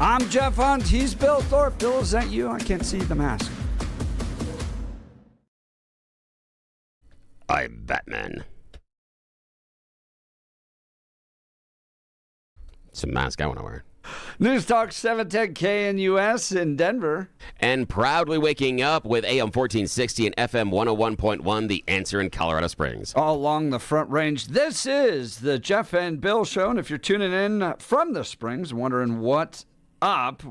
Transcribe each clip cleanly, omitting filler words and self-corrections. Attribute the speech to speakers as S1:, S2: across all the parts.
S1: I'm Jeff Hunt. He's Bill Thorpe. Bill, is that you? I can't see the mask.
S2: I'm Batman. It's a mask I want to wear.
S1: News Talk 710K in U.S. in Denver.
S2: And proudly waking up with AM 1460 and FM 101.1, The Answer in Colorado Springs.
S1: All along the Front Range, this is the Jeff and Bill Show. And if you're tuning in from the Springs, wondering what's up,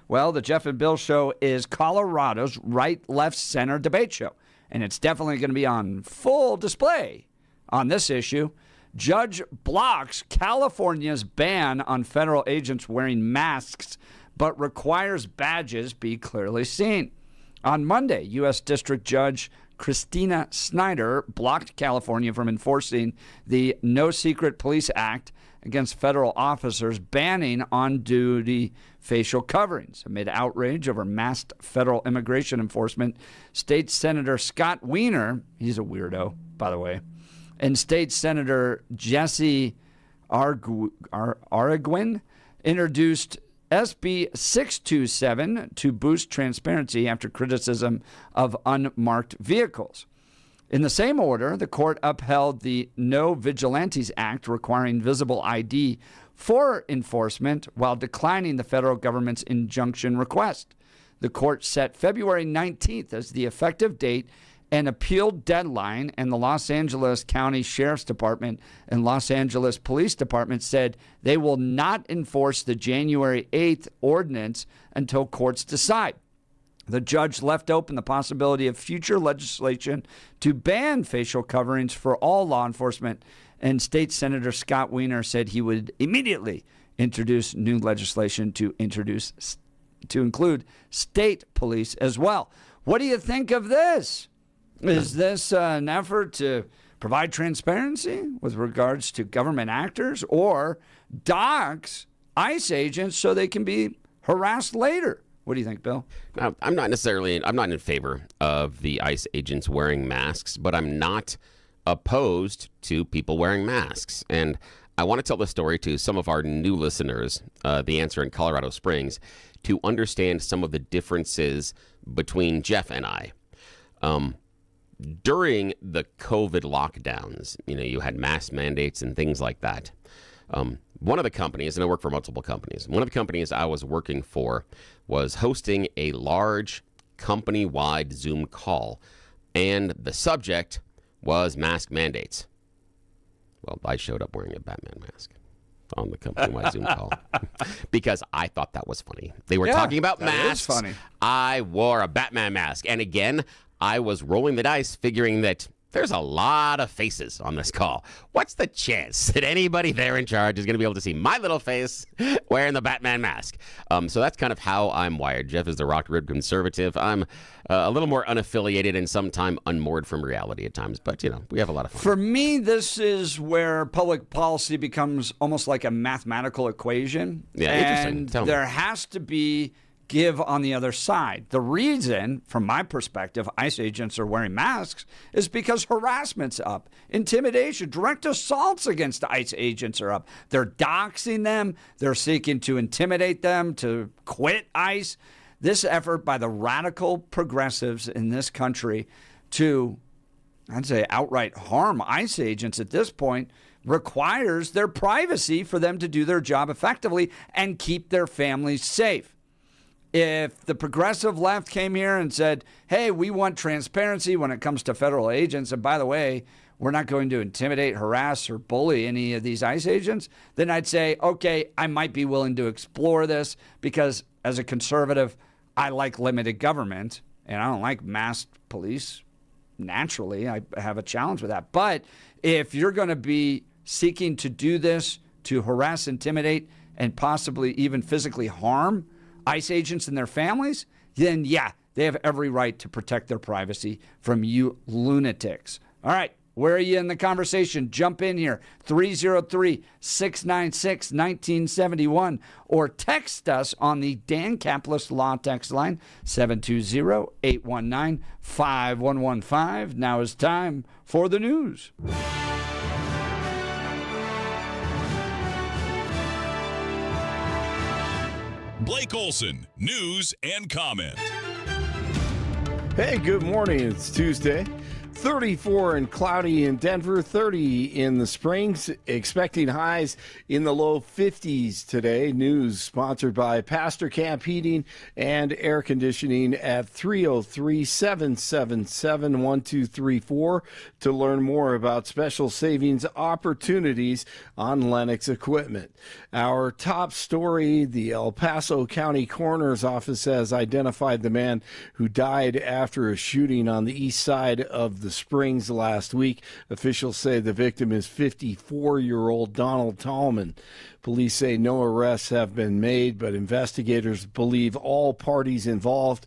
S1: well, the Jeff and Bill Show is Colorado's right, left, center debate show. And it's definitely going to be on full display on this issue. Judge blocks California's ban on federal agents wearing masks, but requires badges be clearly seen. On Monday, U.S. District Judge Christina Snyder blocked California from enforcing the No Secret Police Act against federal officers banning on-duty facial coverings. Amid outrage over masked federal immigration enforcement, State Senator Scott Wiener, he's a weirdo, by the way, and State Senator Jesse Araguin introduced SB 627 to boost transparency after criticism of unmarked vehicles. In the same order, the court upheld the No Vigilantes Act requiring visible ID for enforcement while declining the federal government's injunction request. The court set February 19th as the effective date and appealed deadline, and the Los Angeles County Sheriff's Department and Los Angeles Police Department said they will not enforce the January 8th ordinance until courts decide. The judge left open the possibility of future legislation to ban facial coverings for all law enforcement, and State Senator Scott Wiener said he would immediately introduce new legislation to include state police as well. What do you think of this? Is this an effort to provide transparency with regards to government actors, or dox ICE agents so they can be harassed later? What do you think, Bill?
S2: I'm not in favor of the ICE agents wearing masks, but I'm not opposed to people wearing masks. And I want to tell the story to some of our new listeners, The Answer in Colorado Springs, to understand some of the differences between Jeff and I. During the COVID lockdowns, you had mask mandates and things like that. One of the companies, and I work for multiple companies, one of the companies I was working for was hosting a large company-wide Zoom call, and the subject was mask mandates. Well, I showed up wearing a Batman mask on the company-wide Zoom call because I thought that was funny. They were talking about masks.
S1: That is funny.
S2: I wore a Batman mask, and again, I was rolling the dice, figuring that there's a lot of faces on this call. What's the chance that anybody there in charge is going to be able to see my little face wearing the Batman mask? So that's kind of how I'm wired. Jeff is the rock-ribbed conservative. I'm a little more unaffiliated and sometimes unmoored from reality at times. But, we have a lot of fun.
S1: For me, this is where public policy becomes almost like a mathematical equation.
S2: Yeah, interesting.
S1: And there has to be give on the other side. The reason, from my perspective, ICE agents are wearing masks is because harassment's up. Intimidation, direct assaults against ICE agents are up. They're doxing them. They're seeking to intimidate them to quit ICE. This effort by the radical progressives in this country to, I'd say, outright harm ICE agents at this point requires their privacy for them to do their job effectively and keep their families safe. If the progressive left came here and said, hey, we want transparency when it comes to federal agents, and by the way, we're not going to intimidate, harass, or bully any of these ICE agents, then I'd say, okay, I might be willing to explore this because as a conservative, I like limited government, and I don't like masked police. Naturally, I have a challenge with that. But if you're going to be seeking to do this to harass, intimidate, and possibly even physically harm ICE agents and their families, then yeah, they have every right to protect their privacy from you lunatics. All right, where are you in the conversation? Jump in here, 303-696-1971, or text us on the Dan Caplis Law text line, 720-819-5115. Now is time for the news.
S3: Blake Olson, news and comment.
S4: Hey, good morning. It's Tuesday. 34 and cloudy in Denver, 30 in the Springs, expecting highs in the low 50s today. News sponsored by Pastor Camp Heating and Air Conditioning at 303-777-1234 to learn more about special savings opportunities on Lennox equipment. Our top story, the El Paso County Coroner's Office has identified the man who died after a shooting on the east side of the Springs last week. Officials say the victim is 54-year-old Donald Tallman. Police say no arrests have been made, but investigators believe all parties involved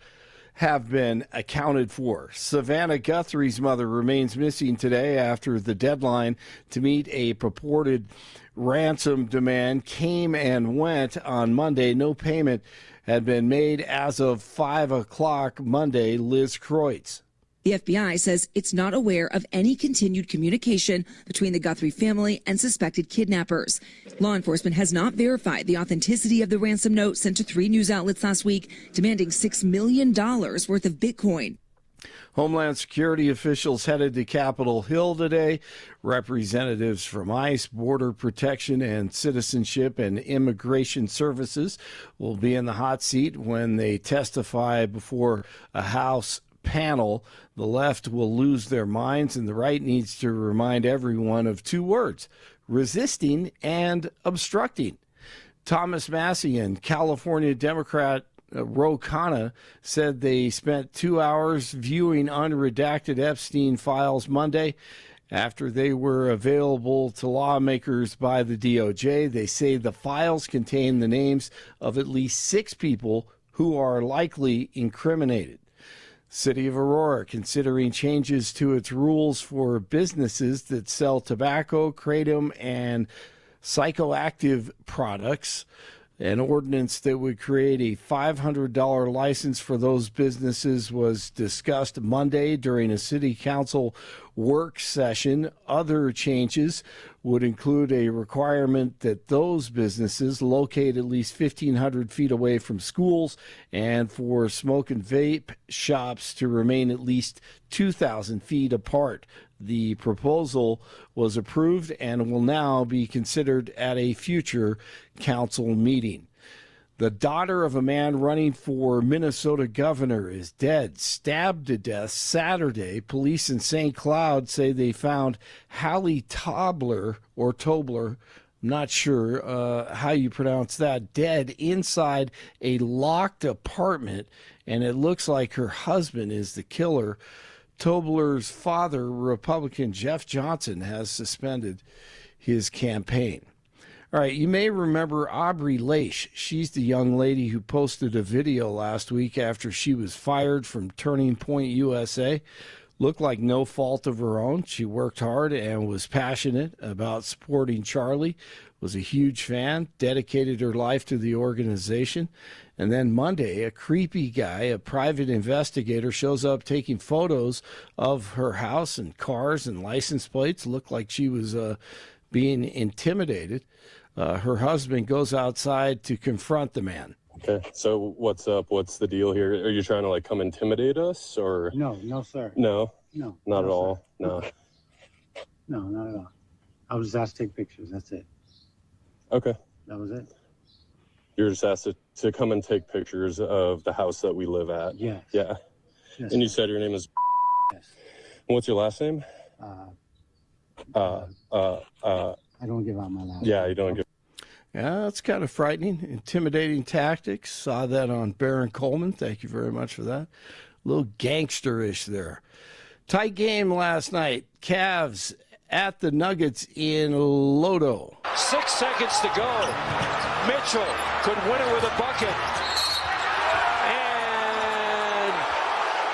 S4: have been accounted for. Savannah Guthrie's mother remains missing today after the deadline to meet a purported ransom demand came and went on Monday. No payment had been made as of 5 o'clock Monday. Liz Kreutz.
S5: The FBI says it's not aware of any continued communication between the Guthrie family and suspected kidnappers. Law enforcement has not verified the authenticity of the ransom note sent to 3 news outlets last week, demanding $6 million worth of Bitcoin.
S4: Homeland Security officials headed to Capitol Hill today. Representatives from ICE, Border Protection, and Citizenship and Immigration Services will be in the hot seat when they testify before a House panel. The left will lose their minds, and the right needs to remind everyone of 2 words: resisting and obstructing. Thomas Massie and California Democrat Ro Khanna said they spent 2 hours viewing unredacted Epstein files Monday after they were available to lawmakers by the DOJ. They say the files contain the names of at least 6 people who are likely incriminated. City of Aurora considering changes to its rules for businesses that sell tobacco, kratom, and psychoactive products. An ordinance that would create a $500 license for those businesses was discussed Monday during a city council work session. Other changes would include a requirement that those businesses locate at least 1,500 feet away from schools, and for smoke and vape shops to remain at least 2,000 feet apart. The proposal was approved and will now be considered at a future council meeting. The daughter of a man running for Minnesota governor is dead, stabbed to death Saturday. Police in St. Cloud say they found Hallie Tobler, I'm not sure how you pronounce that, dead inside a locked apartment, and it looks like her husband is the killer. Tobler's father, Republican Jeff Johnson, has suspended his campaign. All right, you may remember Aubrey Leish. She's the young lady who posted a video last week after she was fired from Turning Point USA. Looked like no fault of her own. She worked hard and was passionate about supporting Charlie, was a huge fan, dedicated her life to the organization. And then Monday, a creepy guy, a private investigator, shows up taking photos of her house and cars and license plates. Looked like she was being intimidated. Her husband goes outside to confront the man.
S6: Okay, so what's up? What's the deal here? Are you trying to come intimidate us, or?
S7: No, sir.
S6: No,
S7: No,
S6: not at
S7: no,
S6: all.
S7: sir.
S6: No.
S7: No, not at all. I was just asked to take pictures. That's it.
S6: Okay,
S7: That was it.
S6: you're just asked to come and take pictures of the house that we live at.
S7: Yes.
S6: Yeah,
S7: Yes.
S6: and you said your name is.
S7: Yes.
S6: What's your last name?
S7: I don't give out my last.
S6: Yeah, you don't give.
S4: Yeah, that's kind of frightening. Intimidating tactics. Saw that on Baron Coleman. Thank you very much for that. A little gangsterish there. Tight game last night. Cavs at the Nuggets in Lodo.
S8: 6 seconds to go. Mitchell could win it with a bucket. And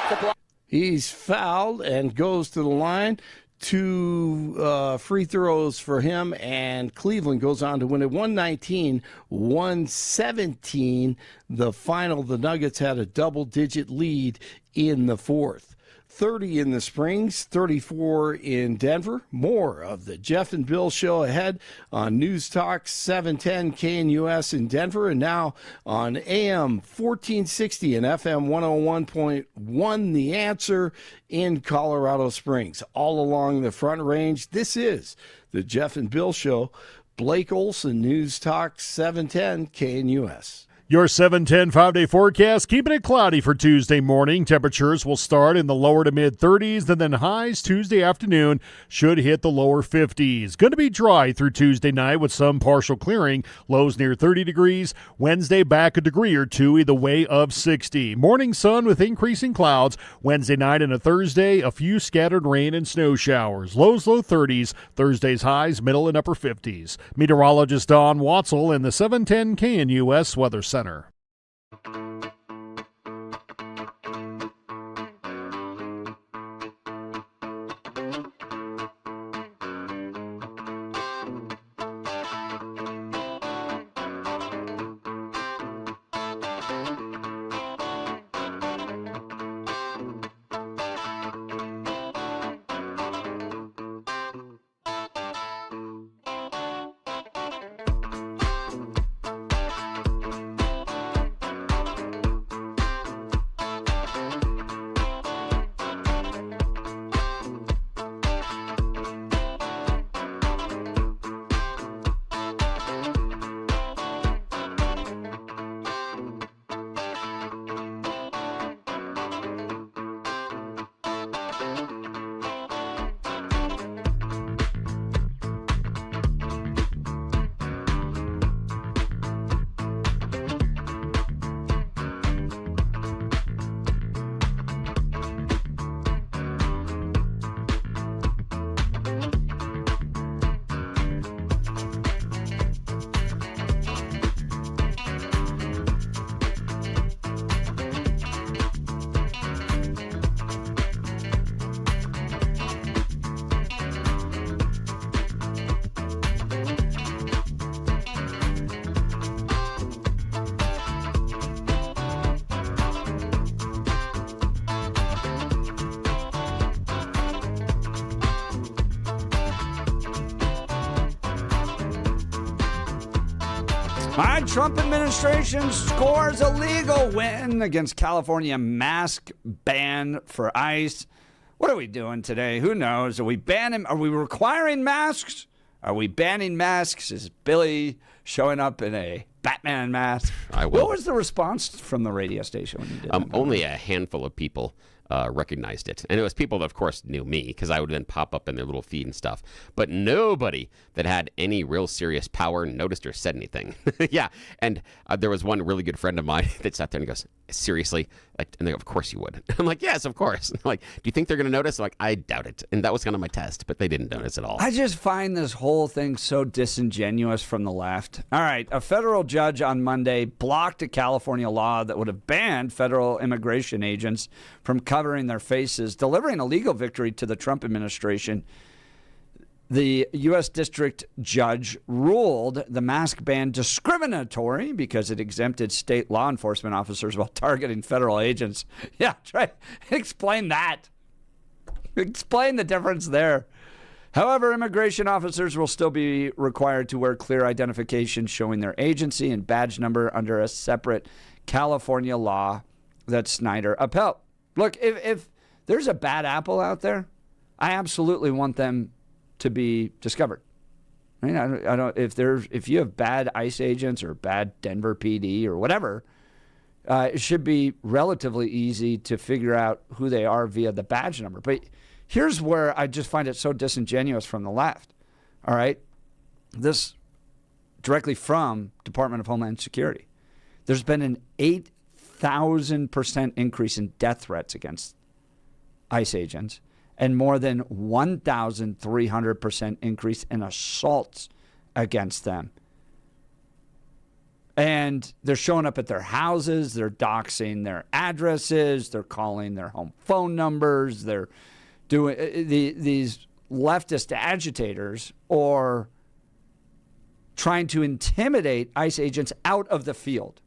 S8: the block.
S4: He's fouled and goes to the line. 2 free throws for him, and Cleveland goes on to win it 119-117. The final, the Nuggets had a double-digit lead in the fourth. 30 in the Springs, 34 in Denver. More of the Jeff and Bill Show ahead on News Talk 710 KNUS in Denver, and now on AM 1460 and FM 101.1 The Answer in Colorado Springs. All along the Front Range, this is the Jeff and Bill Show. Blake Olson, News Talk 710 KNUS.
S9: Your 710 5-day forecast, keeping it cloudy for Tuesday morning. Temperatures will start in the lower to mid-30s, and then highs Tuesday afternoon should hit the lower 50s. Going to be dry through Tuesday night with some partial clearing. Lows near 30 degrees. Wednesday back a degree or two either way of 60. Morning sun with increasing clouds. Wednesday night and a Thursday, a few scattered rain and snow showers. Lows low 30s. Thursday's highs middle and upper 50s. Meteorologist Don Watzel in the 710 KNUS Weather Center.
S1: My Trump administration scores a legal win against California mask ban for ICE. What are we doing today? Who knows? Are we banning? Are we requiring masks? Are we banning masks? Is Billy showing up in a Batman mask?
S2: I will.
S1: What was the response from the radio station when you did that?
S2: Only a handful of people recognized it. And it was people that, of course, knew me because I would then pop up in their little feed and stuff. But nobody that had any real serious power noticed or said anything. Yeah. And there was one really good friend of mine that sat there and goes, seriously? Like, and they go, of course you would. I'm like, yes, of course. And like, do you think they're going to notice? I'm like, I doubt it. And that was kind of my test, but they didn't notice at all.
S1: I just find this whole thing so disingenuous from the left. All right, a federal judge on Monday blocked a California law that would have banned federal immigration agents from covering their faces, delivering a legal victory to the Trump administration. The U.S. District Judge ruled the mask ban discriminatory because it exempted state law enforcement officers while targeting federal agents. Yeah, try explain that. Explain the difference there. However, immigration officers will still be required to wear clear identification showing their agency and badge number under a separate California law that Snyder upheld. Look, if there's a bad apple out there, I absolutely want them to be discovered. I mean, I don't. If you have bad ICE agents or bad Denver PD or whatever, it should be relatively easy to figure out who they are via the badge number. But here's where I just find it so disingenuous from the left. All right, this directly from Department of Homeland Security. There's been an 8,000% increase in death threats against ICE agents, and more than 1,300% increase in assaults against them. And they're showing up at their houses, they're doxing their addresses, they're calling their home phone numbers, they're doing these leftist agitators or trying to intimidate ICE agents out of the field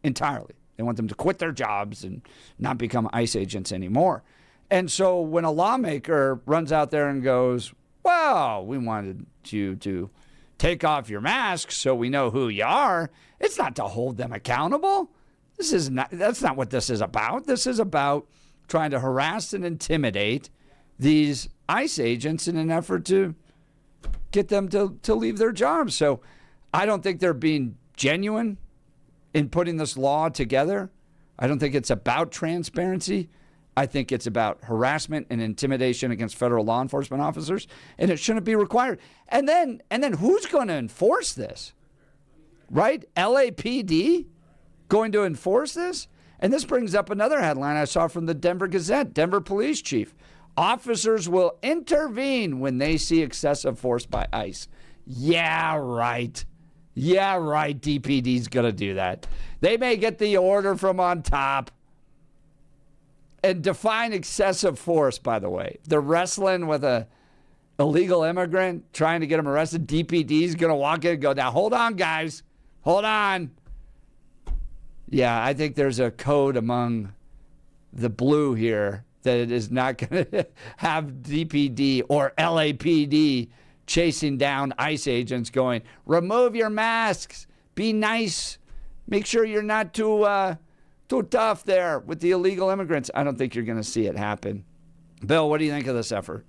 S1: entirely. They want them to quit their jobs and not become ICE agents anymore. And so when a lawmaker runs out there and goes, well, we wanted you to take off your mask so we know who you are, it's not to hold them accountable. That's not what this is about. This is about trying to harass and intimidate these ICE agents in an effort to get them to leave their jobs. So I don't think they're being genuine in putting this law together. I don't think it's about transparency. I think it's about harassment and intimidation against federal law enforcement officers, and it shouldn't be required. And then who's going to enforce this? Right? LAPD going to enforce this? And this brings up another headline I saw from the Denver Gazette. Denver police chief: officers will intervene when they see excessive force by ICE. Yeah, right. Yeah, right. DPD's going to do that. They may get the order from on top. And define excessive force, by the way. They're wrestling with a illegal immigrant, trying to get him arrested. DPD's going to walk in and go, now, hold on, guys. Hold on. Yeah, I think there's a code among the blue here that it is not going to have DPD or LAPD chasing down ICE agents going, remove your masks. Be nice. Make sure you're not too tough there with the illegal immigrants. I don't think you're going to see it happen. Bill, what do you think of this effort?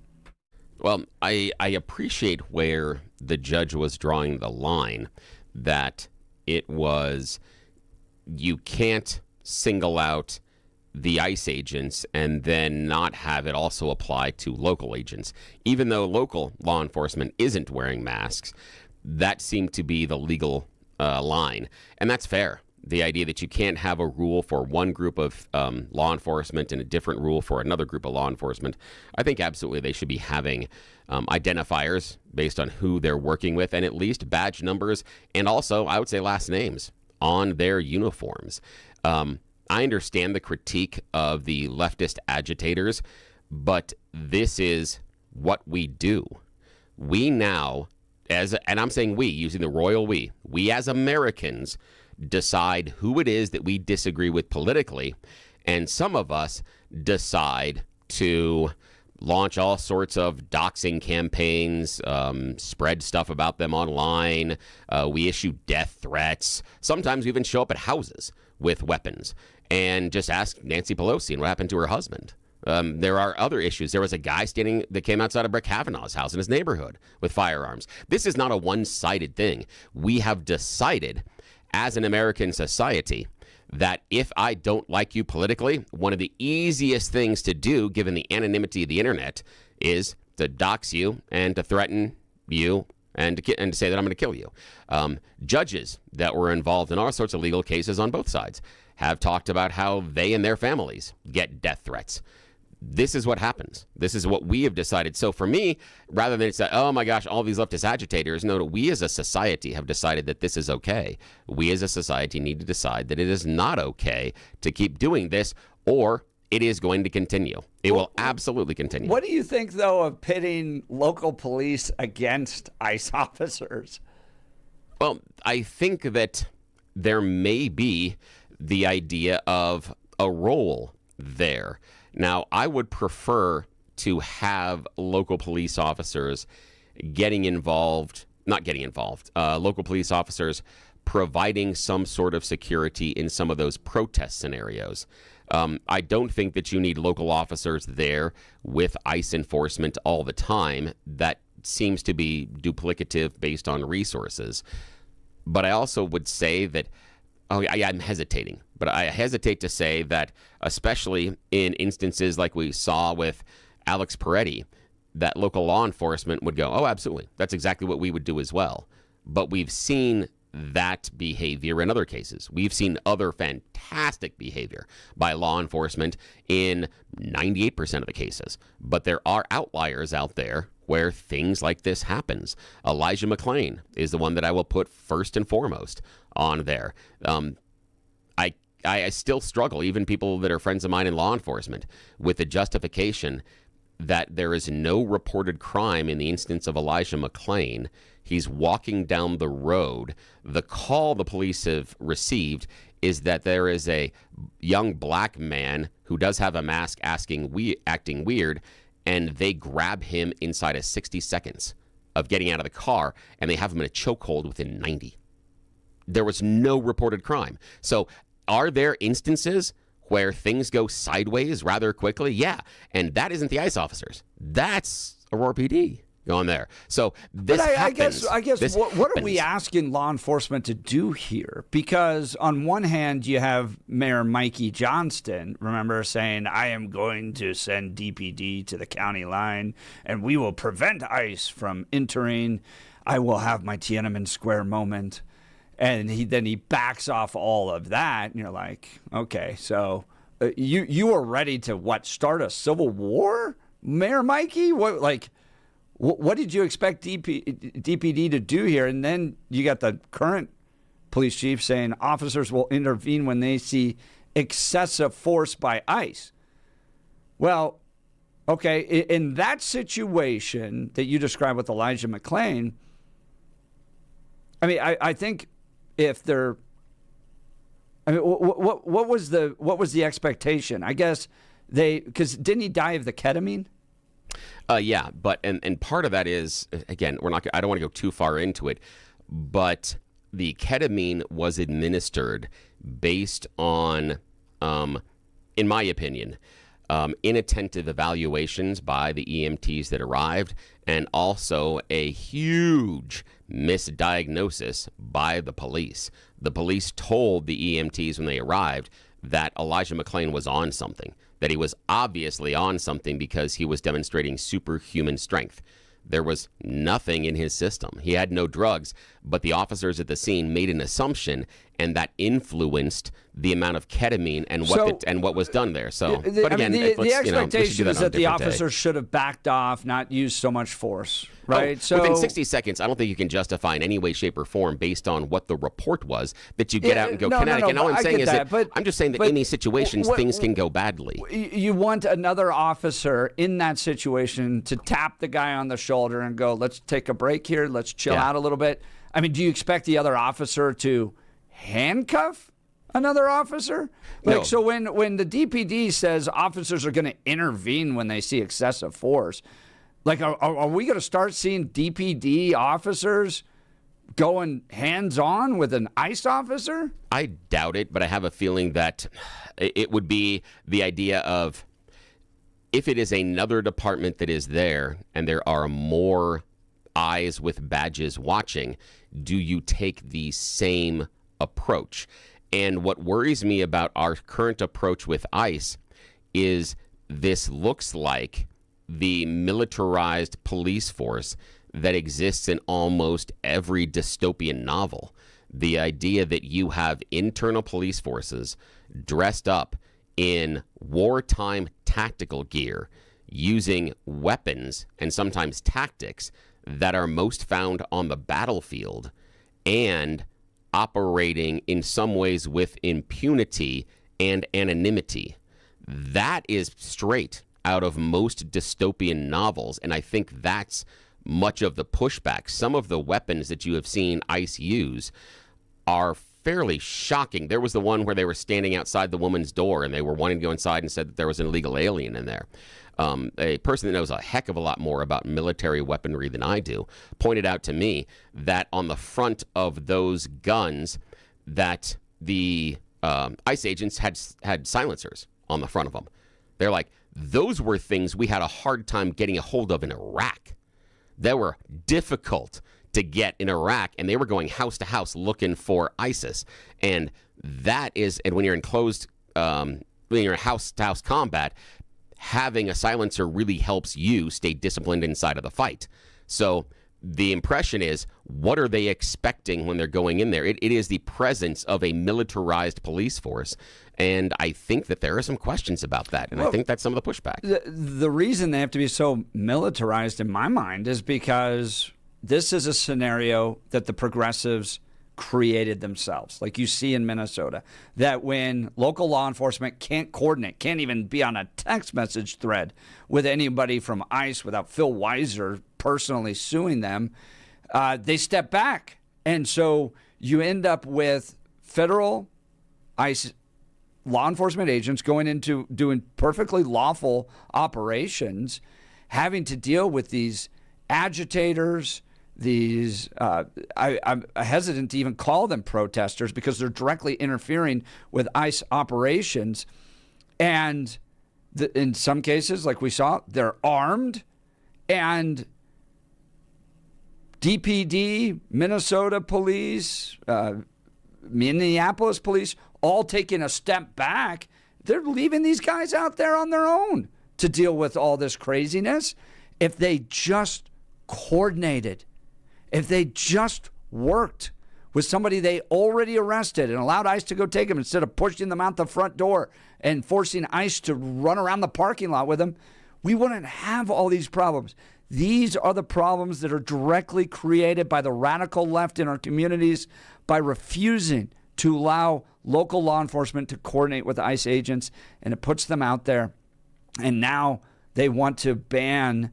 S2: Well, I appreciate where the judge was drawing the line, that it was, you can't single out the ICE agents and then not have it also apply to local agents. Even though local law enforcement isn't wearing masks, that seemed to be the legal line. And that's fair. The idea that you can't have a rule for one group of law enforcement and a different rule for another group of law enforcement. I think absolutely they should be having identifiers based on who they're working with, and at least badge numbers, and also, I would say, last names on their uniforms. I understand the critique of the leftist agitators, but this is what we do. We now, and I'm saying we, using the royal we as Americans, decide who it is that we disagree with politically, and some of us decide to launch all sorts of doxing campaigns, spread stuff about them online. We issue death threats. Sometimes we even show up at houses with weapons and just ask Nancy Pelosi and what happened to her husband. There are other issues. There was a guy that came outside of Brett Kavanaugh's house in his neighborhood with firearms. This is not a one-sided thing. We have decided as an American society that if I don't like you politically, one of the easiest things to do, given the anonymity of the internet, is to dox you and to threaten you and to say that I'm going to kill you. Judges that were involved in all sorts of legal cases on both sides have talked about how they and their families get death threats. This is what happens. This is what we have decided. So for me, rather than say, oh my gosh, all these leftist agitators, no, we as a society have decided that this is okay. We as a society need to decide that it is not okay to keep doing this, or it is going to continue. It will absolutely continue.
S1: What do you think, though, of pitting local police against ICE officers?
S2: Well, I think that there may be the idea of a role there. Now, I would prefer to have local police officers local police officers providing some sort of security in some of those protest scenarios. I don't think that you need local officers there with ICE enforcement all the time. That seems to be duplicative based on resources. But I also would say that I'm hesitating, but I hesitate to say that, especially in instances like we saw with Alex Peretti, that local law enforcement would go, oh, absolutely. That's exactly what we would do as well. But we've seen that behavior in other cases. We've seen other fantastic behavior by law enforcement in 98% of the cases. But there are outliers out there where things like this happens. Elijah McClain is the one that I will put first and foremost on there. I still struggle, even people that are friends of mine in law enforcement, with the justification that there is no reported crime in the instance of Elijah McClain. He's walking down the road. The call the police have received is that there is a young black man who does have a mask acting weird, and they grab him inside of 60 seconds of getting out of the car, and they have him in a chokehold within 90. There was no reported crime. So are there instances where things go sideways rather quickly? Yeah. And that isn't the ICE officers. That's Aurora PD going there. So this happens.
S1: I guess what are we asking law enforcement to do here? Because on one hand, you have Mayor Mikey Johnston, remember, saying, I am going to send DPD to the county line, and we will prevent ICE from entering. I will have my Tiananmen Square moment. And he backs off all of that, and you're like, okay, so you are ready to start a civil war, Mayor Mikey? What did you expect DPD to do here? And then you got the current police chief saying officers will intervene when they see excessive force by ICE. Well, okay, in that situation that you described with Elijah McClain, I mean, I think if they're, I mean, what was the expectation? I guess because didn't he die of the ketamine?
S2: Yeah, but and part of that is, again, I don't want to go too far into it, but the ketamine was administered based on, in my opinion, inattentive evaluations by the EMTs that arrived, and also a huge misdiagnosis by the police. The police told the EMTs when they arrived that Elijah McClain was on something, that he was obviously on something because he was demonstrating superhuman strength. There was nothing in his system. He had no drugs, but the officers at the scene made an assumption, and that influenced the amount of ketamine and what was done there. So, but again,
S1: the expectation is that the officers should have backed off, not used so much force, right?
S2: So within 60 seconds, I don't think you can justify in any way, shape, or form based on what the report was that you get out and go kinetic. And all I'm saying is that I'm just saying that in these situations, things can go badly.
S1: You want another officer in that situation to tap the guy on the shoulder and go, let's take a break here. Let's chill out a little bit. I mean, do you expect the other officer to handcuff another officer?
S2: No.
S1: So when the DPD says officers are going to intervene when they see excessive force, are we going to start seeing DPD officers going hands-on with an ICE officer?
S2: I doubt it, but I have a feeling that it would be the idea of, if it is another department that is there and there are more eyes with badges watching, do you take the same approach? And what worries me about our current approach with ICE is this looks like the militarized police force that exists in almost every dystopian novel. The idea that you have internal police forces dressed up in wartime tactical gear, using weapons and sometimes tactics that are most found on the battlefield, and operating in some ways with impunity and anonymity. That is straight out of most dystopian novels, and I think that's much of the pushback. Some of the weapons that you have seen ICE use are fairly shocking. There was the one where they were standing outside the woman's door and they were wanting to go inside and said that there was an illegal alien in there. A person that knows a heck of a lot more about military weaponry than I do pointed out to me that on the front of those guns that the ICE agents had silencers on the front of them. They're like, those were things we had a hard time getting a hold of in Iraq. They were difficult to get in Iraq, and they were going house to house looking for ISIS. And that is, and when you're in closed, when you're in house to house combat, having a silencer really helps you stay disciplined inside of the fight. So the impression is, what are they expecting when they're going in there? It is the presence of a militarized police force. And I think that there are some questions about that. And I think that's some of the pushback.
S1: The reason they have to be so militarized, in my mind, is because this is a scenario that the progressives created themselves, like you see in Minnesota, that when local law enforcement can't coordinate, can't even be on a text message thread with anybody from ICE without Phil Weiser personally suing them, they step back. And so you end up with federal ICE law enforcement agents going into doing perfectly lawful operations, having to deal with these agitators, these I'm hesitant to even call them protesters because they're directly interfering with ICE operations. And in some cases, like we saw, they're armed, and DPD, Minnesota police, Minneapolis police, all taking a step back. They're leaving these guys out there on their own to deal with all this craziness. If they just coordinated, if they just worked with somebody they already arrested and allowed ICE to go take them instead of pushing them out the front door and forcing ICE to run around the parking lot with them, we wouldn't have all these problems. These are the problems that are directly created by the radical left in our communities by refusing to allow local law enforcement to coordinate with ICE agents, and it puts them out there. And now they want to ban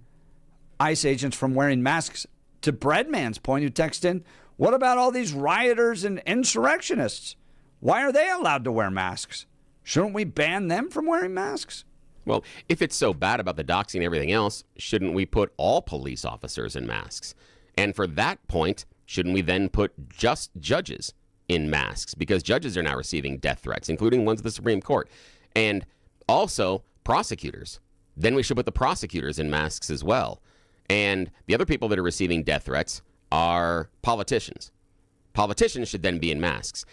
S1: ICE agents from wearing masks. To Breadman's point, who texted in, what about all these rioters and insurrectionists? Why are they allowed to wear masks? Shouldn't we ban them from wearing masks?
S2: Well, if it's so bad about the doxing and everything else, shouldn't we put all police officers in masks? And for that point, shouldn't we then put just judges in masks? Because judges are now receiving death threats, including ones of the Supreme Court. And also prosecutors. Then we should put the prosecutors in masks as well. And the other people that are receiving death threats are politicians. Politicians should then be in masks.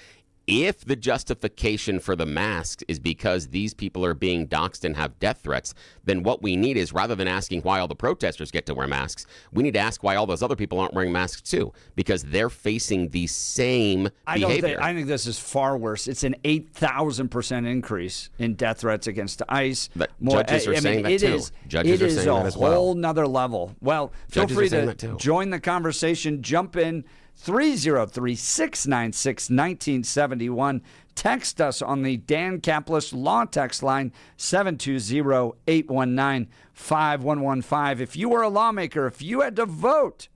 S2: If the justification for the masks is because these people are being doxxed and have death threats, then what we need is, rather than asking why all the protesters get to wear masks, we need to ask why all those other people aren't wearing masks too, because they're facing the same behavior.
S1: I think this is far worse. It's an 8,000% increase in death threats against ICE.
S2: But judges are saying that too. Judges are saying that as well.
S1: It is a whole nother level. Well, feel free to join the conversation. Jump in. 303-696-1971. Text us on the Dan Caplis Law Text line, 720-819-5115. If you were a lawmaker, if you had to vote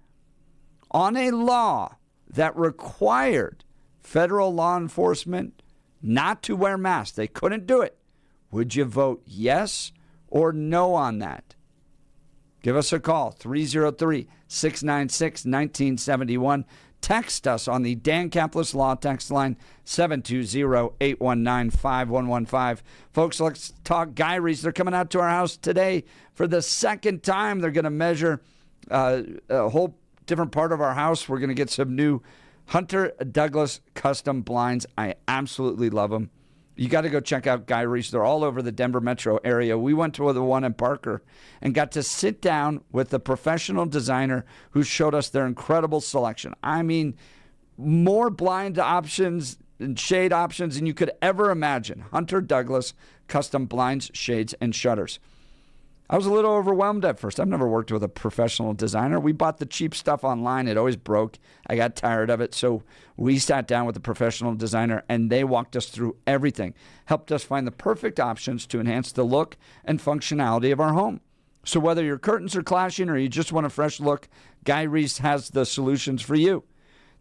S1: on a law that required federal law enforcement not to wear masks, they couldn't do it, would you vote yes or no on that? Give us a call, 303-696-1971. Text us on the Dan Caplis Law Text line, 720-819-5115. Folks, let's talk Guy Reese. They're coming out to our house today for the second time. They're going to measure a whole different part of our house. We're going to get some new Hunter Douglas custom blinds. I absolutely love them. You got to go check out Guy Reese. They're all over the Denver metro area. We went to the one in Parker and got to sit down with the professional designer who showed us their incredible selection. I mean, more blind options and shade options than you could ever imagine. Hunter Douglas custom blinds, shades, and shutters. I was a little overwhelmed at first. I've never worked with a professional designer. We bought the cheap stuff online. It always broke. I got tired of it. So we sat down with a professional designer, and they walked us through everything, helped us find the perfect options to enhance the look and functionality of our home. So whether your curtains are clashing or you just want a fresh look, Guy Reese has the solutions for you.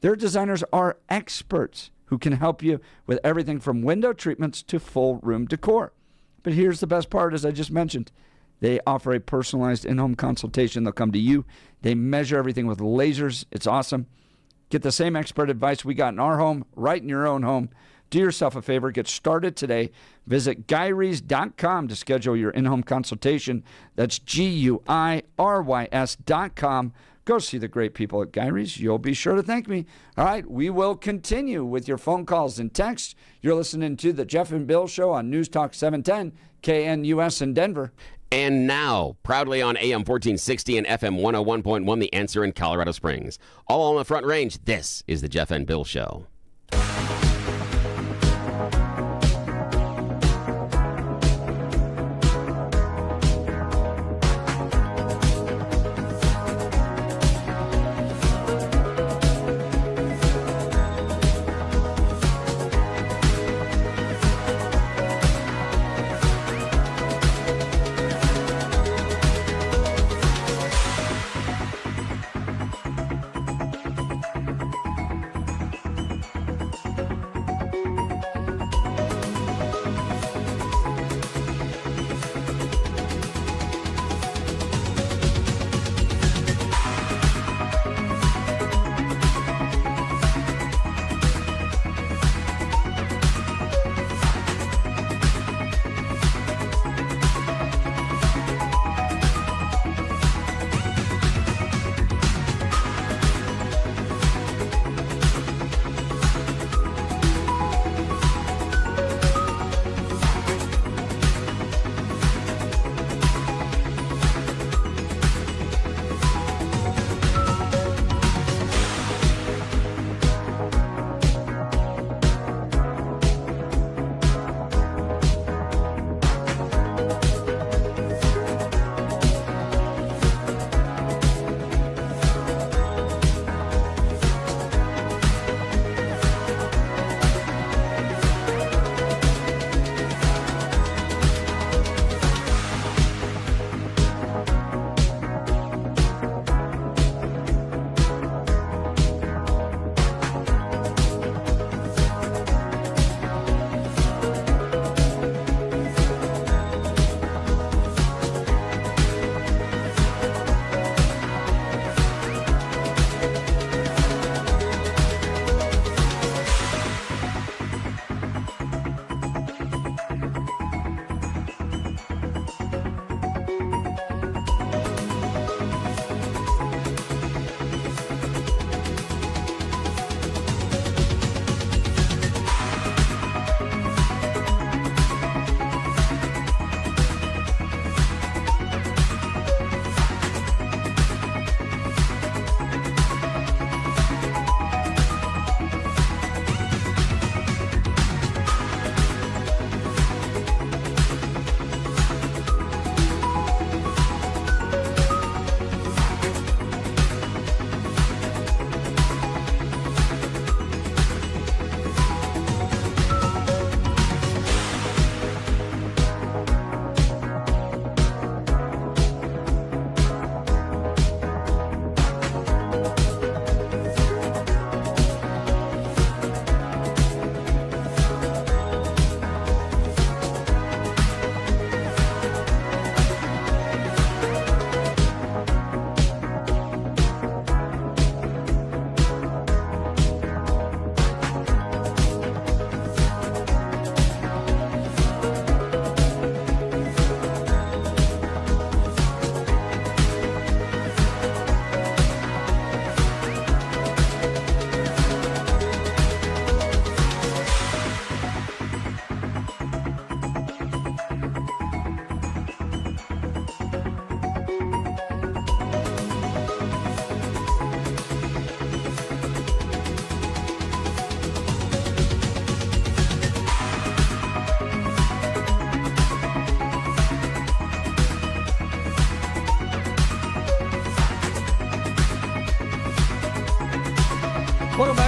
S1: Their designers are experts who can help you with everything from window treatments to full room decor. But here's the best part, as I just mentioned. They offer a personalized in-home consultation. They'll come to you. They measure everything with lasers. It's awesome. Get the same expert advice we got in our home, right in your own home. Do yourself a favor. Get started today. Visit GuyReese.com to schedule your in-home consultation. That's GUIRYS.com. Go see the great people at Guy Reese. You'll be sure to thank me. All right, we will continue with your phone calls and texts. You're listening to the Jeff and Bill Show on News Talk 710, KNUS in Denver.
S2: And now, proudly on AM 1460 and FM 101.1, The Answer in Colorado Springs. All on the Front Range, this is the Jeff and Bill Show.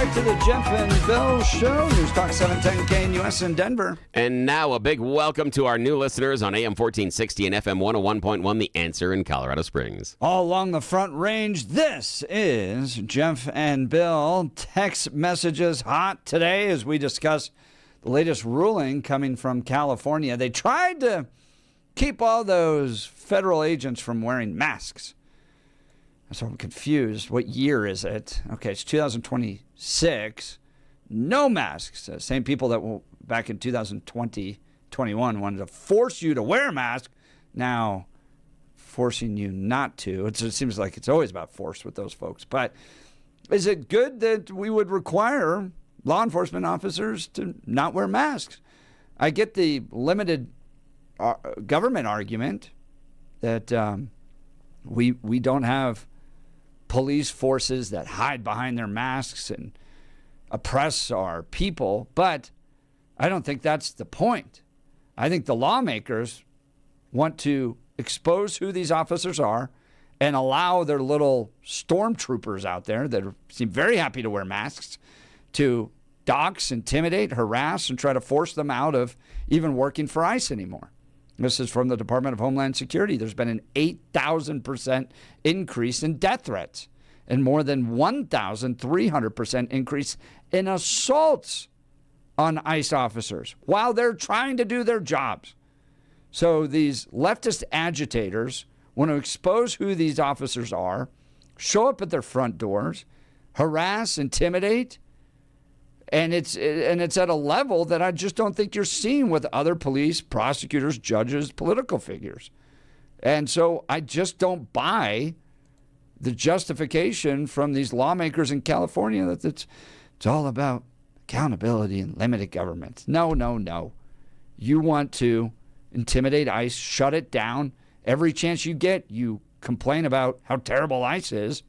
S1: back to the Jeff and Bill Show. News Talk 710 KNUS in Denver.
S2: And now a big welcome to our new listeners on AM 1460 and FM 101.1, The Answer in Colorado Springs.
S1: All along the Front Range, this is Jeff and Bill. Text messages hot today as we discuss the latest ruling coming from California. They tried to keep all those federal agents from wearing masks. So I'm confused. What year is it? Okay, it's 2026. No masks. Same people that back in 2020, 21 wanted to force you to wear a mask, now forcing you not to. It seems like it's always about force with those folks. But is it good that we would require law enforcement officers to not wear masks? I get the limited government argument that we don't have police forces that hide behind their masks and oppress our people, but I don't think that's the point. I think the lawmakers want to expose who these officers are and allow their little stormtroopers out there that seem very happy to wear masks to dox, intimidate, harass, and try to force them out of even working for ICE anymore. This is from the Department of Homeland Security. There's been an 8,000% increase in death threats and more than 1,300% increase in assaults on ICE officers while they're trying to do their jobs. So these leftist agitators want to expose who these officers are, show up at their front doors, harass, intimidate, and it's at a level that I just don't think you're seeing with other police, prosecutors, judges, political figures. And so I just don't buy the justification from these lawmakers in California that it's all about accountability and limited government. No. You want to intimidate ICE, shut it down. Every chance you get, you complain about how terrible ICE is,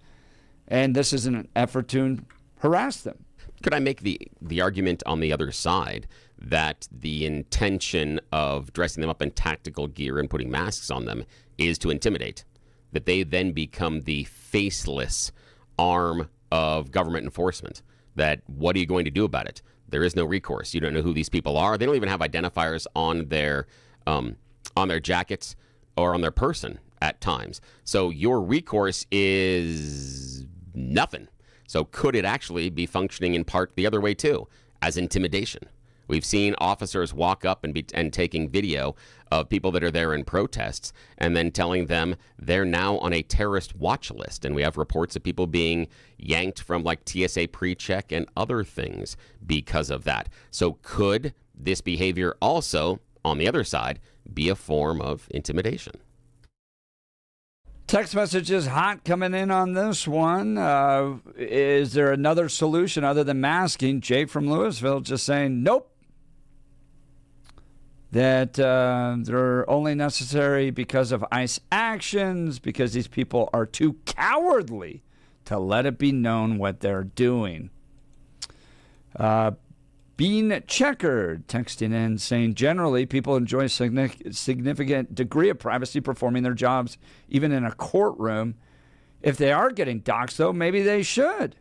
S1: and this is an effort to harass them.
S2: Could I make the argument on the other side that the intention of dressing them up in tactical gear and putting masks on them is to intimidate? That they then become the faceless arm of government enforcement? That what are you going to do about it? There is no recourse. You don't know who these people are. They don't even have identifiers on their jackets or on their person at times. So your recourse is nothing. So could it actually be functioning in part the other way too, as intimidation? We've seen officers walk up and taking video of people that are there in protests and then telling them they're now on a terrorist watch list. And we have reports of people being yanked from like TSA pre-check and other things because of that. So could this behavior also, on the other side, be a form of intimidation?
S1: Text messages hot coming in on this one. Is there another solution other than masking? Jay from Louisville just saying nope. That they're only necessary because of ICE actions, because these people are too cowardly to let it be known what they're doing. Being checkered, texting in, saying generally people enjoy significant degree of privacy performing their jobs, even in a courtroom. If they are getting doxxed, though, maybe they should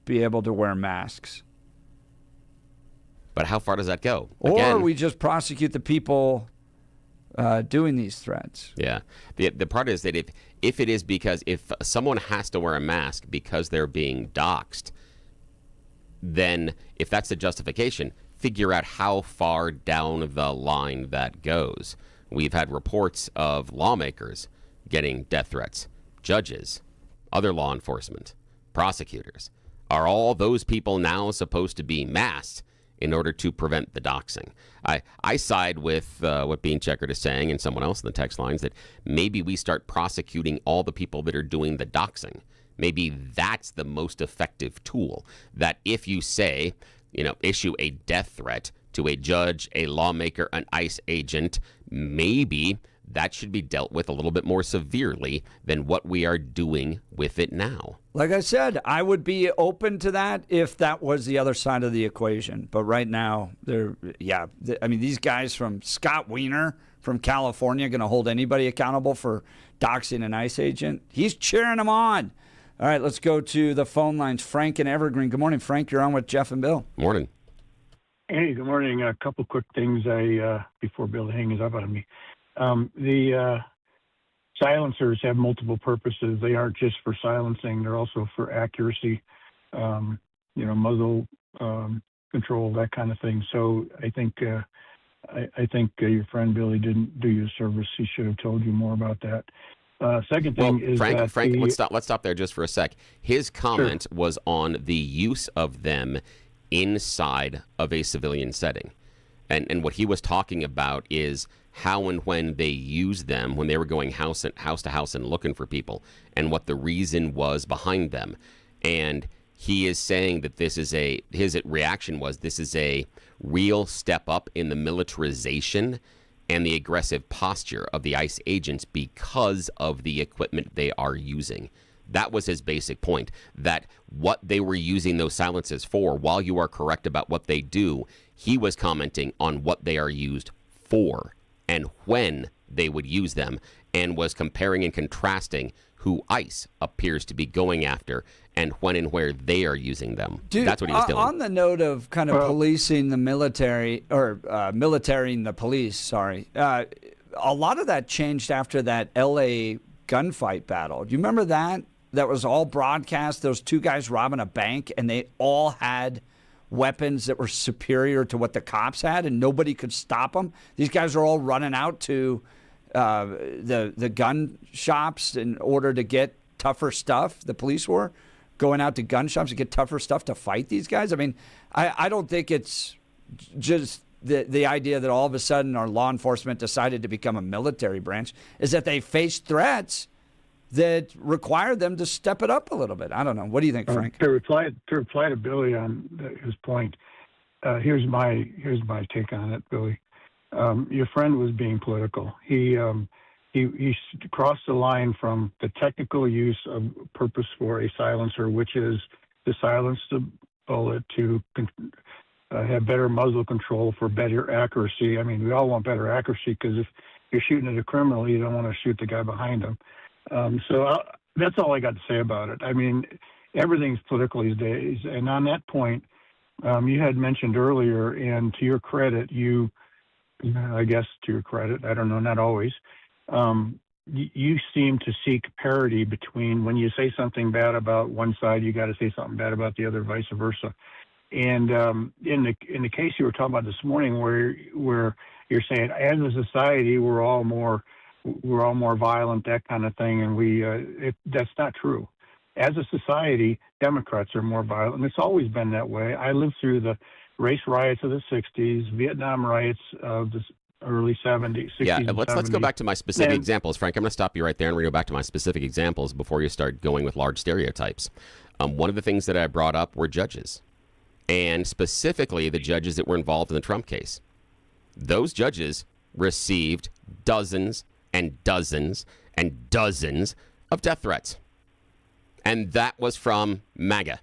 S1: be able to wear masks.
S2: But how far does that go?
S1: Or we just prosecute the people doing these threats.
S2: Yeah. The part is that if it is because if someone has to wear a mask because they're being doxxed, then if that's the justification, figure out how far down the line that goes. We've had reports of lawmakers getting death threats, judges, other law enforcement, prosecutors. Are all those people now supposed to be masked in order to prevent the doxing? I side with what Bean Checkered is saying and someone else in the text lines that maybe we start prosecuting all the people that are doing the doxing. Maybe that's the most effective tool. That if you say, issue a death threat to a judge, a lawmaker, an ICE agent, maybe that should be dealt with a little bit more severely than what we are doing with it now.
S1: Like I said, I would be open to that if that was the other side of the equation. But right now, these guys from Scott Wiener from California going to hold anybody accountable for doxing an ICE agent? He's cheering them on. All right, let's go to the phone lines. Frank and Evergreen. Good morning, Frank. You're on with Jeff and Bill.
S2: Morning.
S10: Hey, good morning. A couple quick things before Bill hangs up on me. The silencers have multiple purposes. They aren't just for silencing; they're also for accuracy, muzzle control, that kind of thing. So I think your friend Billy didn't do you a service. He should have told you more about that. Second thing is
S2: Frank,
S10: that
S2: let's stop there just for a sec. His comment was on the use of them inside of a civilian setting. And what he was talking about is how and when they used them, when they were going house to house and looking for people, and what the reason was behind them. And he is saying that his reaction was this is a real step up in the militarization and the aggressive posture of the ICE agents because of the equipment they are using. That was his basic point, that what they were using those silencers for, while you are correct about what they do, he was commenting on what they are used for and when they would use them, and was comparing and contrasting who ICE appears to be going after and when and where they are using them.
S1: Dude,
S2: that's what he was doing.
S1: On the note of kind of policing the military, or militarying the police, sorry, a lot of that changed after that L.A. gunfight battle. Do you remember that? That was all broadcast. Those two guys robbing a bank, and they all had weapons that were superior to what the cops had, and nobody could stop them. These guys are all running out to the gun shops in order to get tougher stuff. The police were going out to gun shops to get tougher stuff to fight these guys. I mean, I don't think it's just the idea that all of a sudden our law enforcement decided to become a military branch. Is that they faced threats that required them to step it up a little bit. I don't know. What do you think, Frank?
S10: To reply to Billy on his point, here's my take on it, Billy. Your friend was being political. He crossed the line from the technical use of purpose for a silencer, which is to silence the bullet, to have better muzzle control for better accuracy. I mean, we all want better accuracy, because if you're shooting at a criminal, you don't want to shoot the guy behind him. That's all I got to say about it. I mean, everything's political these days. And on that point, you had mentioned earlier, and to your credit, I guess to your credit, I don't know, not always, you seem to seek parity between when you say something bad about one side, you got to say something bad about the other, vice versa. And in the case you were talking about this morning, where you're saying, as a society, we're all more violent, that kind of thing, and that's not true. As a society, Democrats are more violent, and it's always been that way. I lived through the race riots of the 60s, Vietnam riots of the early 70s, 60s.
S2: Yeah,
S10: and
S2: let's go back to my specific examples, Frank. I'm going to stop you right there and we're going to go back to my specific examples before you start going with large stereotypes. One of the things that I brought up were judges, and specifically the judges that were involved in the Trump case. Those judges received dozens and dozens and dozens of death threats. And that was from MAGA.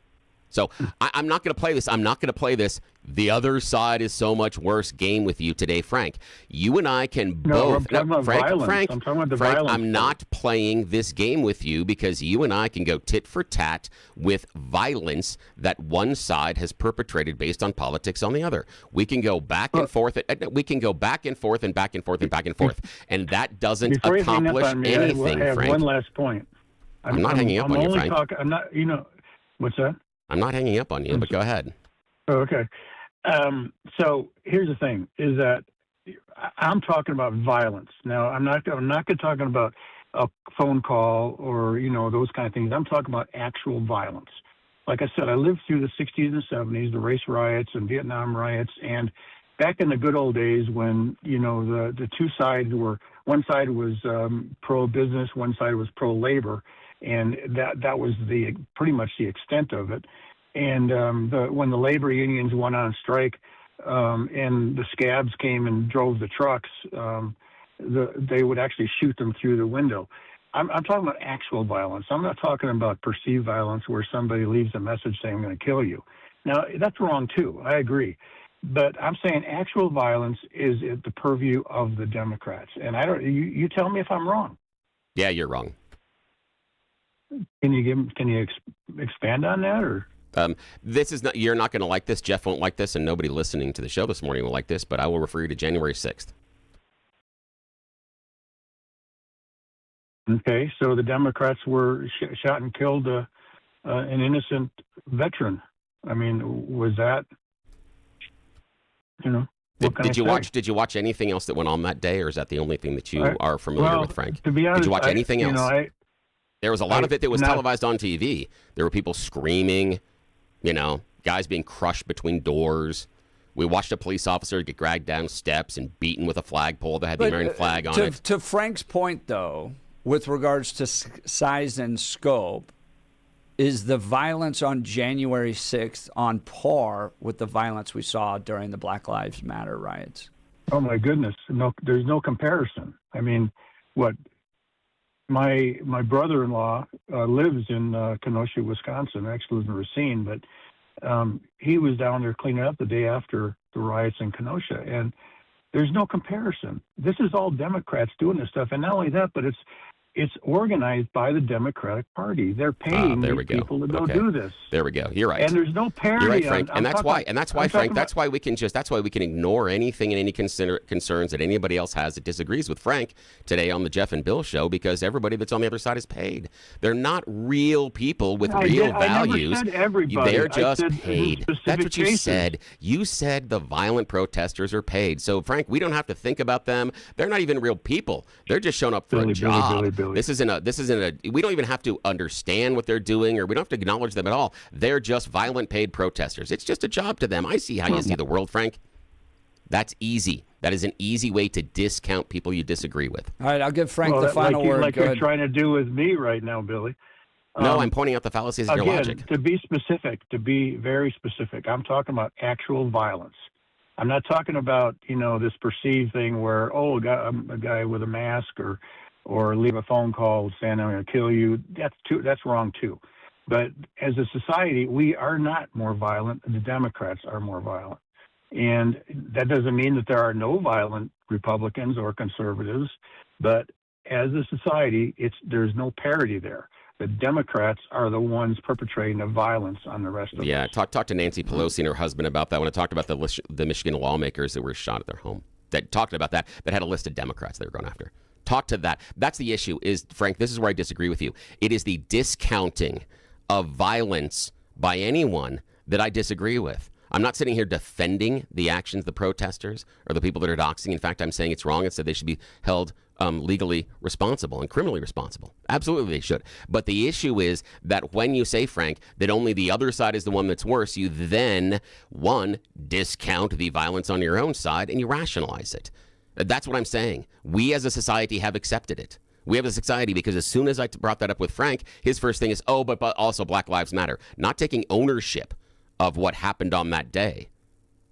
S2: So I'm not going to play this. I'm not going to play this. The other side is so much worse game with you today, Frank. You and I can both.
S10: I'm talking about violence. I'm talking about the violence.
S2: I'm not playing this game with you, because you and I can go tit for tat with violence that one side has perpetrated based on politics on the other. We can go back and forth. We can go back and forth and back and forth and back and forth. And that doesn't accomplish anything,
S10: I have
S2: Frank.
S10: one last point.
S2: I'm not hanging up on you, Frank.
S10: I'm not, what's that?
S2: I'm not hanging up on you, but go ahead.
S10: Okay. So here's the thing, is that I'm talking about violence. Now, I'm not talking about a phone call or, those kind of things. I'm talking about actual violence. Like I said, I lived through the 60s and 70s, the race riots and Vietnam riots. And back in the good old days when, the two sides one side was pro-business, one side was pro-labor. And that was pretty much the extent of it. And when the labor unions went on strike, and the scabs came and drove the trucks, they would actually shoot them through the window. I'm talking about actual violence. I'm not talking about perceived violence where somebody leaves a message saying, I'm going to kill you. Now, that's wrong too. I agree. But I'm saying actual violence is at the purview of the Democrats. And you tell me if I'm wrong.
S2: Yeah, you're wrong.
S10: Can you expand on that, or?
S2: This is not. You're not going to like this. Jeff won't like this, and nobody listening to the show this morning will like this. But I will refer you to January 6th.
S10: Okay, so the Democrats were shot and killed an innocent veteran. I mean, was that,
S2: Did you watch anything else that went on that day, or is that the only thing that you are familiar with, Frank?
S10: To be honest,
S2: did you watch anything else? There was a lot of it that was televised on TV. There were people screaming, guys being crushed between doors. We watched a police officer get dragged down steps and beaten with a flagpole that had the American flag on it.
S1: To Frank's point, though, with regards to size and scope, is the violence on January 6th on par with the violence we saw during the Black Lives Matter riots?
S10: Oh, my goodness. No, there's no comparison. I mean, my brother-in-law lives in Kenosha, Wisconsin. Actually lives in Racine, but he was down there cleaning up the day after the riots in Kenosha, and there's no comparison. This is all Democrats doing this stuff, and not only that, but it's organized by the Democratic Party. They're paying these people to go do this.
S2: There we go. You're right.
S10: And there's no parity.
S2: You're right, Frank. And that's why, Frank. That's why we can ignore anything and any concerns that anybody else has that disagrees with Frank today on the Jeff and Bill show, because everybody that's on the other side is paid. They're not real people with real values.
S10: I never said everybody.
S2: They're just paid. That's what you said. You said the violent protesters are paid. So, Frank, we don't have to think about them. They're not even real people. They're just showing up for a job. This isn't a. We don't even have to understand what they're doing, or we don't have to acknowledge them at all. They're just violent paid protesters. It's just a job to them. I see how you see the world, Frank. That's easy. That is an easy way to discount people you disagree with.
S1: All right, I'll give Frank the final word.
S10: Like you're trying to do with me right now, Billy.
S2: No, I'm pointing out the fallacies of your logic.
S10: To be specific, to be very specific, I'm talking about actual violence. I'm not talking about this perceived thing where a guy with a mask or leave a phone call saying I'm going to kill you. That's wrong too. But as a society, we are not more violent. The Democrats are more violent. And that doesn't mean that there are no violent Republicans or conservatives. But as a society, there's no parity there. The Democrats are the ones perpetrating the violence on the rest of us.
S2: Yeah, talk to Nancy Pelosi and her husband about that when I talked about the Michigan lawmakers that were shot at their home. That talked about that had a list of Democrats they were going after. Talk to that. That's the issue is, Frank, this is where I disagree with you. It is the discounting of violence by anyone that I disagree with. I'm not sitting here defending the actions of the protesters or the people that are doxing. In fact, I'm saying it's wrong and said they should be held legally responsible and criminally responsible. Absolutely they should. But the issue is that when you say, Frank, that only the other side is the one that's worse, you then, one, discount the violence on your own side and you rationalize it. That's what I'm saying. We as a society have accepted it. We have a society because as soon as I brought that up with Frank, his first thing is, but also Black Lives Matter. Not taking ownership of what happened on that day.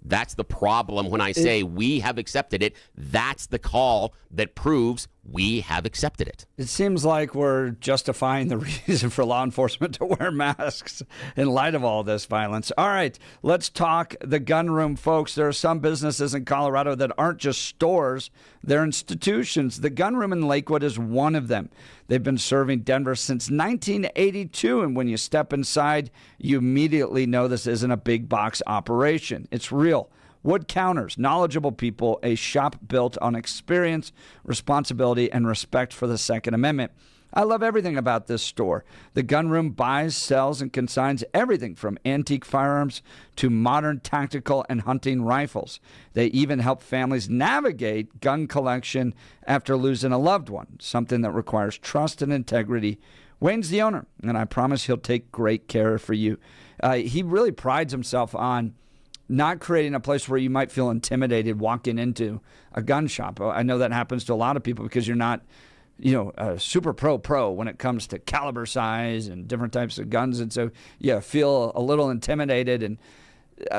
S2: That's the problem when I say we have accepted it. That's the call that proves we have accepted it.
S1: It seems like we're justifying the reason for law enforcement to wear masks in light of all this violence. All right, let's talk the gun room, folks. There are some businesses in Colorado that aren't just stores, they're institutions. The gun room in Lakewood is one of them. They've been serving Denver since 1982, and when you step inside, you immediately know this isn't a big box operation. It's real. Wood counters, knowledgeable people, a shop built on experience, responsibility, and respect for the Second Amendment. I love everything about this store. The gun room buys, sells, and consigns everything from antique firearms to modern tactical and hunting rifles. They even help families navigate gun collection after losing a loved one, something that requires trust and integrity. Wayne's the owner, and I promise he'll take great care for you. He really prides himself on not creating a place where you might feel intimidated walking into a gun shop. I know that happens to a lot of people because you're not, super pro when it comes to caliber size and different types of guns. And so, feel a little intimidated. And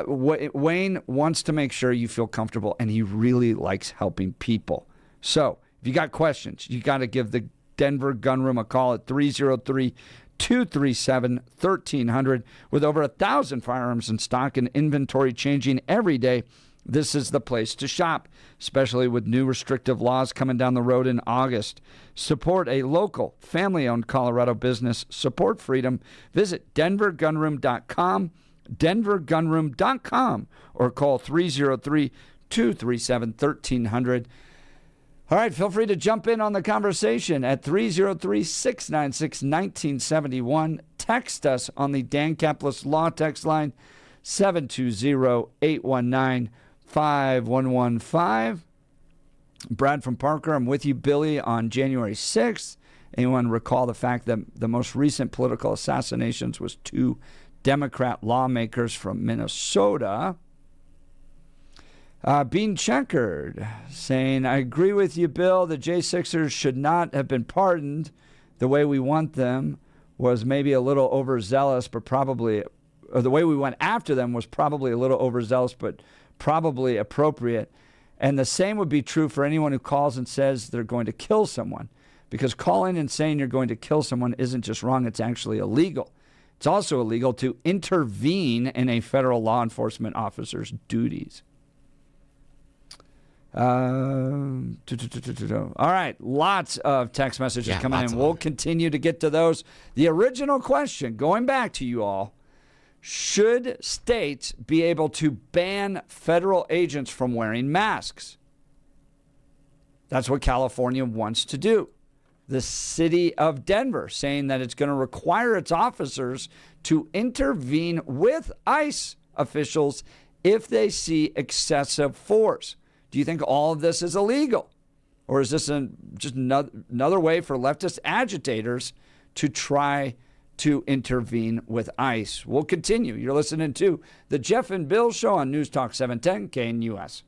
S1: Wayne wants to make sure you feel comfortable, and he really likes helping people. So if you got questions, you got to give the Denver Gun Room a call at 303-237-1300. With over 1,000 firearms in stock and inventory changing every day, this is the place to shop, especially with new restrictive laws coming down the road in August. Support a local, family-owned Colorado business. Support freedom. Visit denvergunroom.com, denvergunroom.com, or call 303-237-1300. All right, feel free to jump in on the conversation at 303-696-1971. Text us on the Dan Caplis Law text line, 720-819-5115. Brad from Parker, I'm with you, Billy, on January 6th. Anyone recall the fact that the most recent political assassinations was 2 Democrat lawmakers from Minnesota? Being Checkered saying, I agree with you, Bill. The J6ers should not have been pardoned. The way we want them was maybe a little overzealous, but probably, or the way we went after them was probably a little overzealous, but probably appropriate. And the same would be true for anyone who calls and says they're going to kill someone, because calling and saying you're going to kill someone isn't just wrong, it's actually illegal. It's also illegal to intervene in a federal law enforcement officer's duties. All right, lots of text messages coming in. We'll continue to get to those. The original question, going back to you all, should states be able to ban federal agents from wearing masks? That's what California wants to do. The city of Denver saying that it's going to require its officers to intervene with ICE officials if they see excessive force. Do you think all of this is illegal? Or is this just another way for leftist agitators to try to intervene with ICE? We'll continue. You're listening to the Jeff and Bill Show on News Talk 710 KNUS.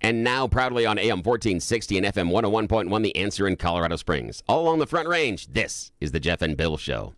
S2: And now proudly on AM 1460 and FM 101.1, The Answer in Colorado Springs. All along the Front Range, this is the Jeff and Bill Show.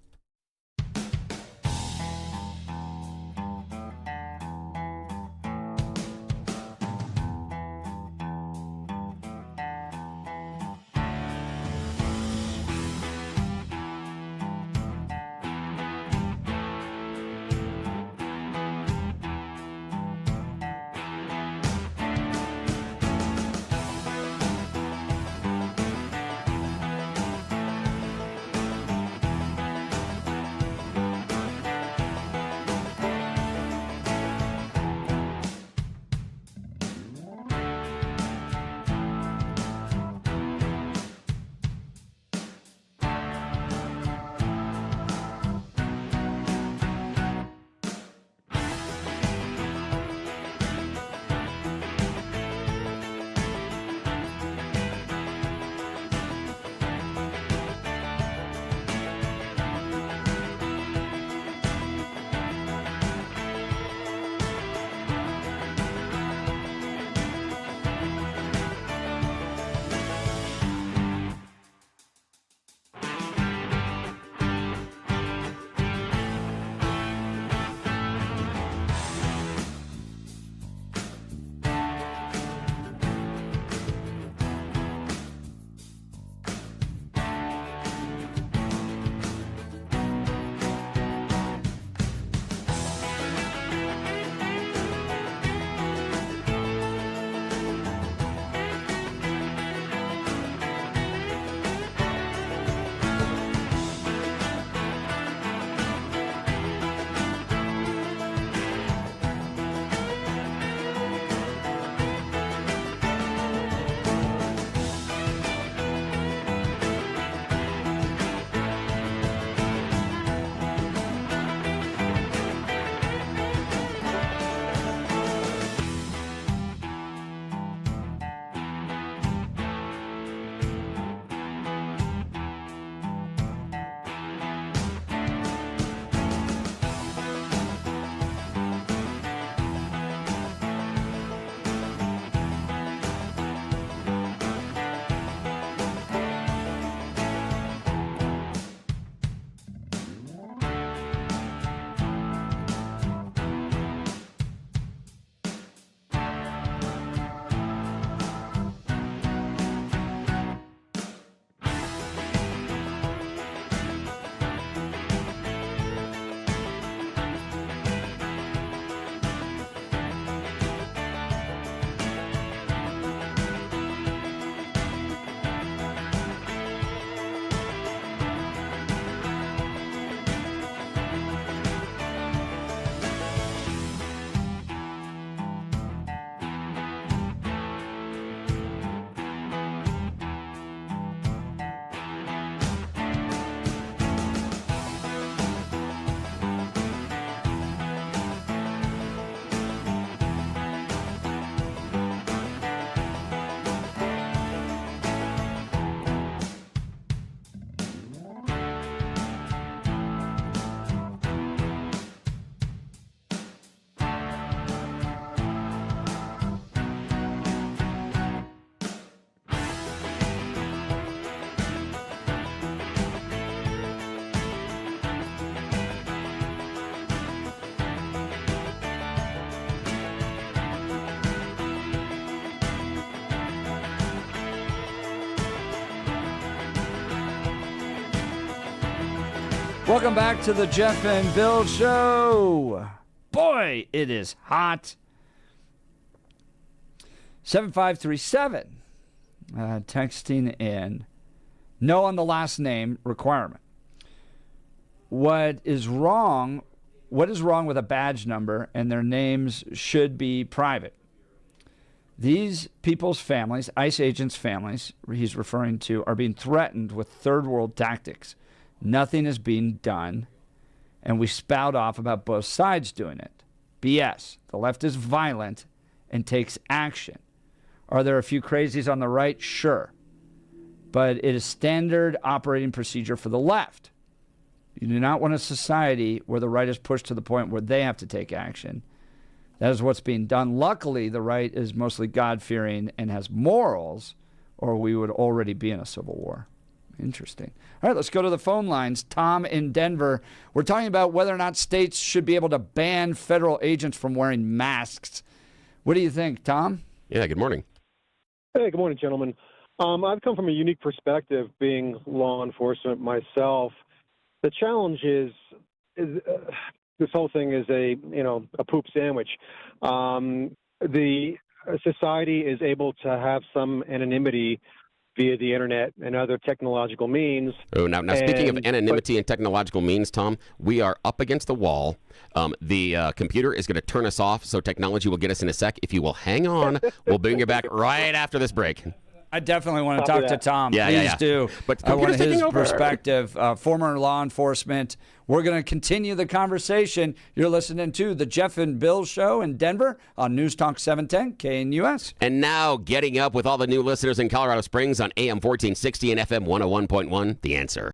S1: Welcome back to the Jeff and Bill Show. Boy, it is hot. 7537. Texting in. No on the last name requirement. What is wrong with a badge number and their names should be private? These people's families, ICE agents' families, he's referring to, are being threatened with third world tactics. Nothing is being done, and we spout off about both sides doing it. BS. The left is violent and takes action. Are there a few crazies on the right? Sure. But it is standard operating procedure for the left. You do not want a society where the right is pushed to the point where they have to take action. That is what's being done. Luckily, the right is mostly God-fearing and has morals, or we would already be in a civil war. Interesting. All right, let's go to the phone lines. Tom in Denver. We're talking about whether or not states should be able to ban federal agents from wearing masks. What do you think, Tom?
S2: Yeah, good morning.
S11: Hey, good morning, gentlemen. I've come from a unique perspective, being law enforcement myself. The challenge is this whole thing is a poop sandwich. The society is able to have some anonymity via the internet and other technological means.
S2: Oh, now speaking of anonymity and technological means, Tom, we are up against the wall. The computer is going to turn us off, so technology will get us in a sec. If you will hang on, we'll bring you back right after this break.
S1: I definitely want to talk to Tom. Please do.
S2: But
S1: I want his
S2: over.
S1: perspective. Former law enforcement. We're going to continue the conversation. You're listening to the Jeff and Bill Show in Denver on News Talk 710 KNUS.
S2: And now getting up with all the new listeners in Colorado Springs on AM 1460 and FM 101.1, The Answer.